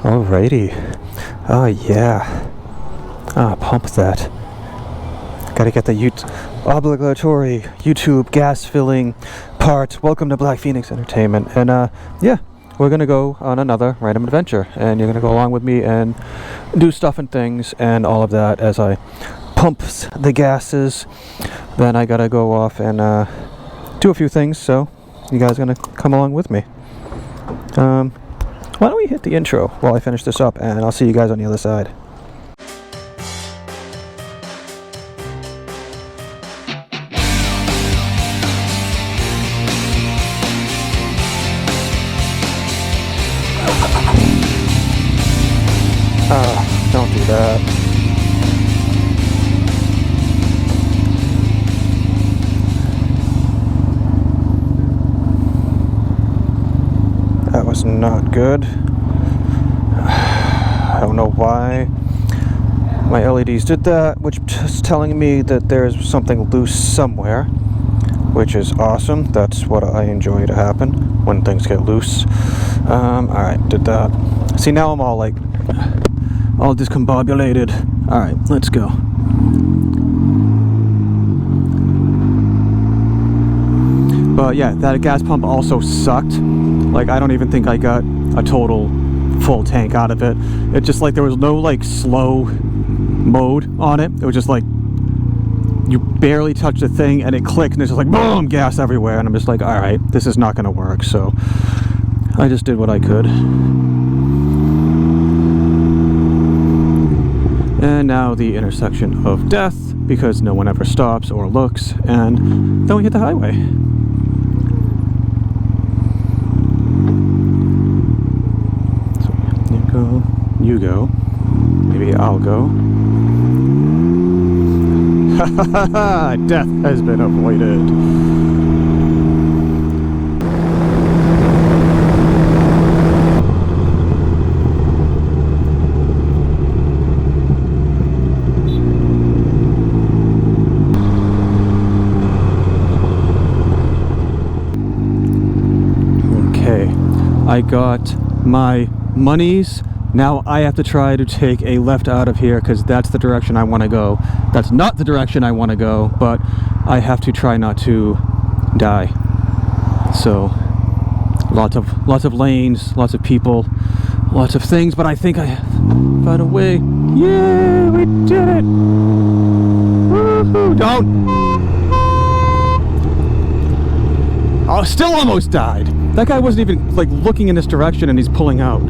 Alrighty. Oh yeah. Pump that. Gotta get the obligatory YouTube gas filling part. Welcome to Blackphoenix Entertainment. And yeah, we're gonna go on another random adventure. And you're gonna go along with me and do stuff and things and all of that as I pump the gases. Then I gotta go off and do a few things, so you guys are gonna come along with me. Why don't we hit the intro while I finish this up, and I'll see you guys on the other side. Don't do that. That was not good. I don't know why my LEDs did that, which is telling me that there's something loose somewhere, which is awesome. That's what I enjoy to happen when things get loose. Alright, did that. See, now I'm all like, all discombobulated. Alright, let's go. But yeah, that gas pump also sucked. Like, I don't even think I got a total full tank out of it. It just, like, there was no like slow mode on it. It was just like you barely touched the thing and it clicked and it's just like boom, gas everywhere, and I'm just like, alright, this is not gonna work. So I just did what I could. And now the intersection of death, because no one ever stops or looks, and then we hit the highway. So you go, maybe I'll go. Ha ha ha ha! Death has been avoided. I got my monies. Now I have to try to take a left out of here because that's the direction I want to go. That's not the direction I want to go, but I have to try not to die. So lots of lanes, lots of people, lots of things, but I think I found a way. Yeah, we did it! Woohoo! Don't! Oh, still almost died. That guy wasn't even like looking in this direction and he's pulling out.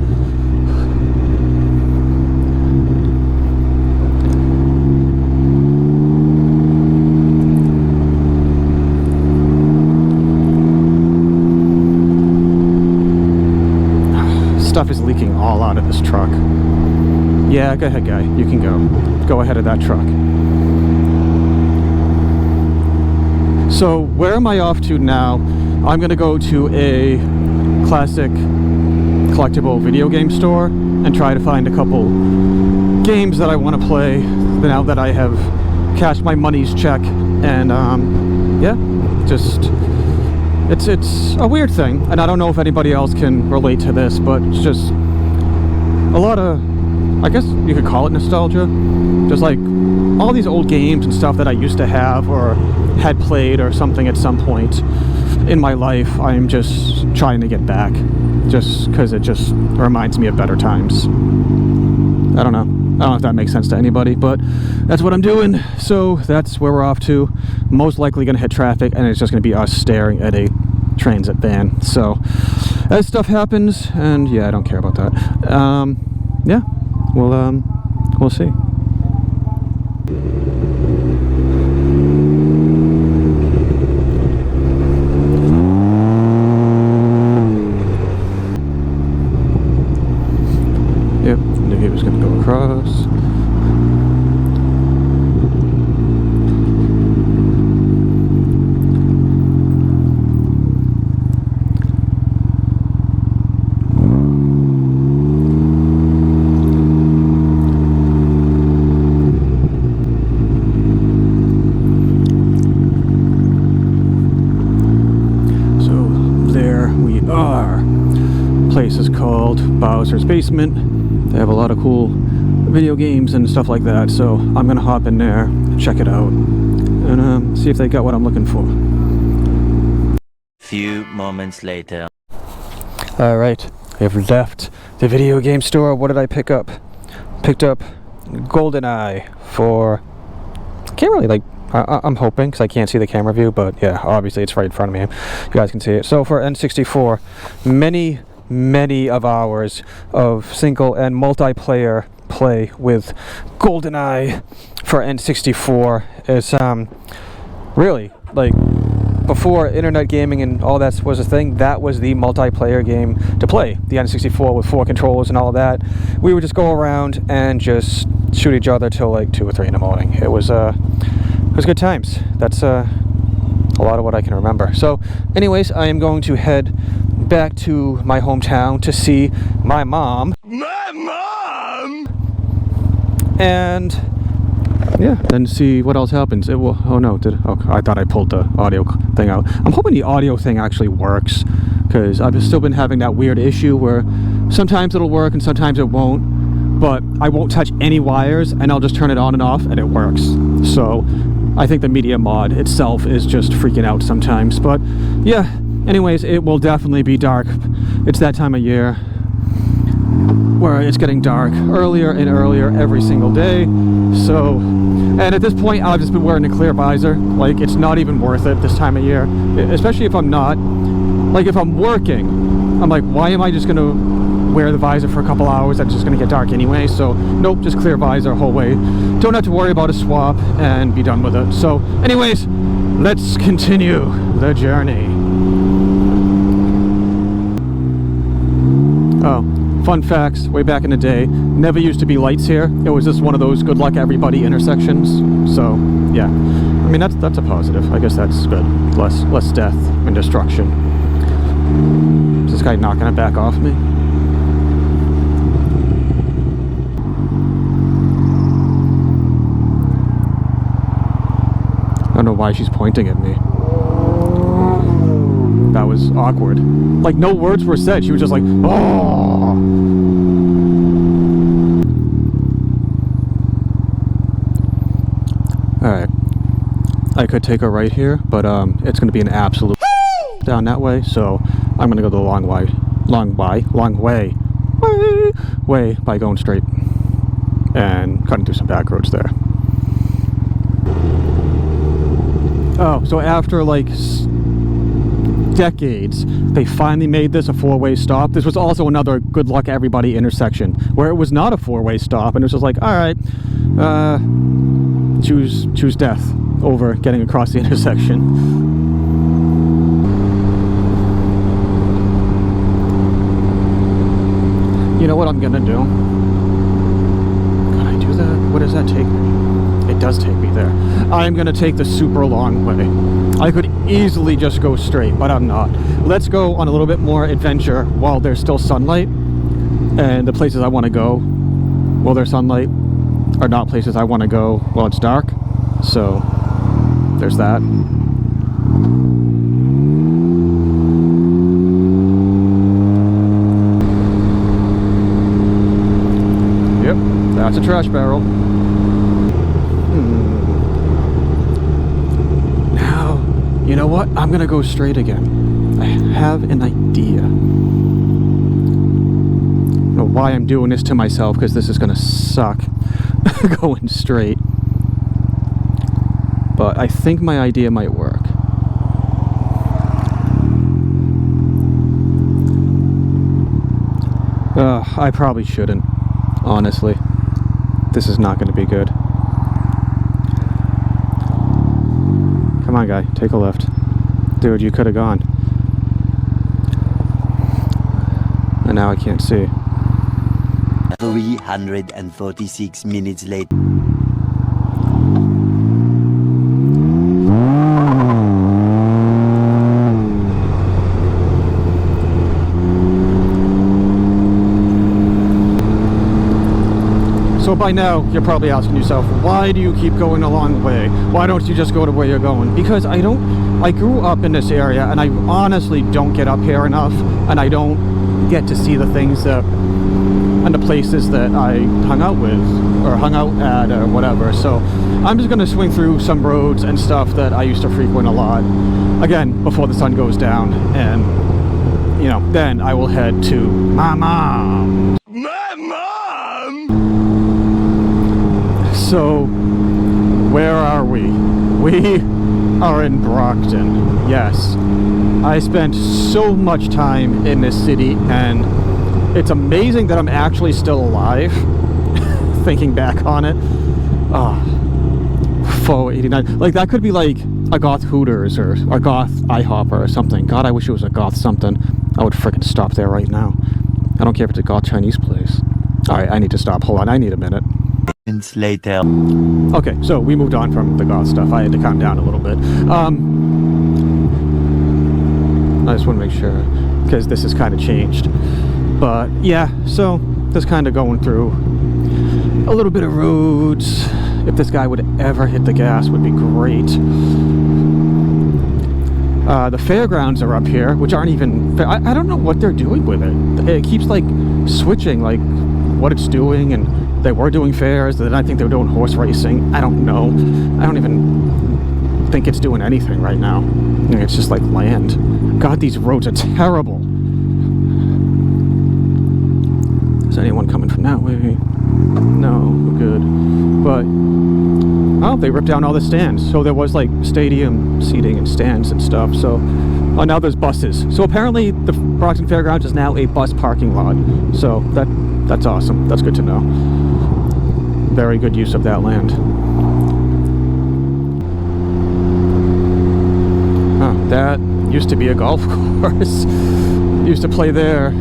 Stuff is leaking all out of this truck. Yeah, go ahead, guy. You can go. Go ahead of that truck. So where am I off to now? I'm gonna go to a classic collectible video game store and try to find a couple games that I want to play now that I have cashed my money's check. And yeah, just it's a weird thing, and I don't know if anybody else can relate to this, but it's just a lot of, I guess you could call it nostalgia. Just like all these old games and stuff that I used to have or had played or something at some point in my life, I'm just trying to get back, just because it just reminds me of better times. I don't know if that makes sense to anybody, but that's what I'm doing. So that's where we're off to. Most likely gonna hit traffic, and it's just gonna be us staring at a transit van. So as stuff happens, and yeah, I don't care about that. Yeah, we'll see. Yep, knew he was going to go across. So there we are. Place is called Bowser's Basement. They have a lot of cool video games and stuff like that, so I'm gonna hop in there, check it out, and see if they got what I'm looking for. Few moments later. Alright, I've left the video game store. What did I pick up? Picked up GoldenEye for... Can't really, like... I'm hoping, because I can't see the camera view, but yeah, obviously it's right in front of me. You guys can see it. So for N64, many of hours of single and multiplayer play with GoldenEye for N64 is really, like, before internet gaming and all that was a thing, that was the multiplayer game to play. The N64 with 4 controllers and all of that. We would just go around and just shoot each other till like 2 or 3 in the morning. It was good times. That's a lot of what I can remember. So anyways, I am going to head back to my hometown to see my mom. And yeah, then see what else happens. It will. Oh no! I thought I pulled the audio thing out. I'm hoping the audio thing actually works, because I've still been having that weird issue where sometimes it'll work and sometimes it won't. But I won't touch any wires and I'll just turn it on and off and it works. So I think the media mod itself is just freaking out sometimes. But yeah. Anyways, it will definitely be dark. It's that time of year where it's getting dark earlier and earlier every single day. So, and at this point I've just been wearing a clear visor. Like, it's not even worth it this time of year, especially if I'm not, like, if I'm working, I'm like, why am I just gonna wear the visor for a couple hours? That's just gonna get dark anyway. So nope, just clear visor whole way. Don't have to worry about a swap and be done with it. So anyways, let's continue the journey. Oh, fun facts, way back in the day, never used to be lights here. It was just one of those good luck everybody intersections. So yeah, I mean, that's a positive. I guess that's good. Less death and destruction. Is this guy not gonna back off me? I don't know why she's pointing at me. That was awkward. Like, no words were said. She was just like, oh. Alright. I could take a right here, but it's going to be an absolute down that way, so I'm going to go the long way by going straight and cutting through some back roads there. Oh, so after like decades, they finally made this a 4-way stop. This was also another good luck everybody intersection where it was not a 4-way stop, and it was just like, all right, choose death over getting across the intersection. You know what I'm gonna do? Can I do that? Where does that take me? It does take me there. I'm gonna take the super long way. I could easily just go straight, but I'm not. Let's go on a little bit more adventure while there's still sunlight, and the places I want to go while there's sunlight are not places I want to go while it's dark. So there's that. Yep, that's a trash barrel. You know what? I'm gonna go straight again. I have an idea. I don't know why I'm doing this to myself, because this is gonna suck going straight. But I think my idea might work. I probably shouldn't, honestly. This is not gonna be good. Come on, guy, take a left. Dude, you could have gone. And now I can't see. 346 minutes later. So by now, you're probably asking yourself, why do you keep going a long way? Why don't you just go to where you're going? Because I grew up in this area, and I honestly don't get up here enough, and I don't get to see the things that and the places that I hung out with or hung out at or whatever. So I'm just gonna swing through some roads and stuff that I used to frequent a lot, again, before the sun goes down, and you know, then I will head to my mom. My mom! So, where are we? We are in Brockton. Yes. I spent so much time in this city, and it's amazing that I'm actually still alive, thinking back on it. Faux 89. Like, that could be like a goth Hooters or a goth IHOP or something. God, I wish it was a goth something. I would frickin' stop there right now. I don't care if it's a goth Chinese place. Alright, I need to stop. Hold on, I need a minute. Minutes later. Okay, so we moved on from the goth stuff. I had to calm down a little bit. I just want to make sure, because this has kind of changed. But yeah, so just kind of going through a little bit of roads. If this guy would ever hit the gas, would be great. The fairgrounds are up here, which aren't even... I don't know what they're doing with it. It keeps, like, switching, like, what it's doing, and they were doing fairs, then I think they were doing horse racing. I don't know. I don't even think it's doing anything right now. It's just, like, land. God, these roads are terrible. Is anyone coming from that way? No, we're good. But... oh, they ripped down all the stands. So there was like stadium seating and stands and stuff. So, oh, now there's buses. So apparently the Brockton Fairgrounds is now a bus parking lot. So that's awesome. That's good to know. Very good use of that land. Oh, that used to be a golf course. Used to play there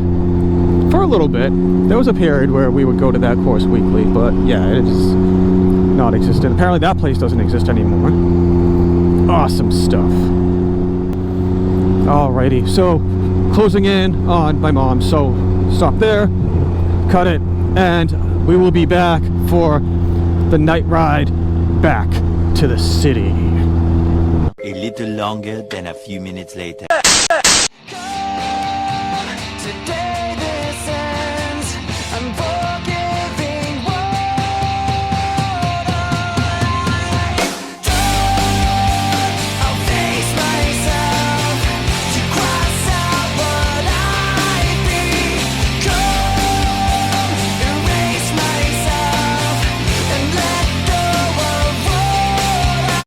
for a little bit. There was a period where we would go to that course weekly, but yeah, it is not existent. Apparently that place doesn't exist anymore. Awesome stuff. Alrighty, so closing in on my mom. So stop there, cut it, and we will be back for the night ride back to the city. A little longer than a few minutes later.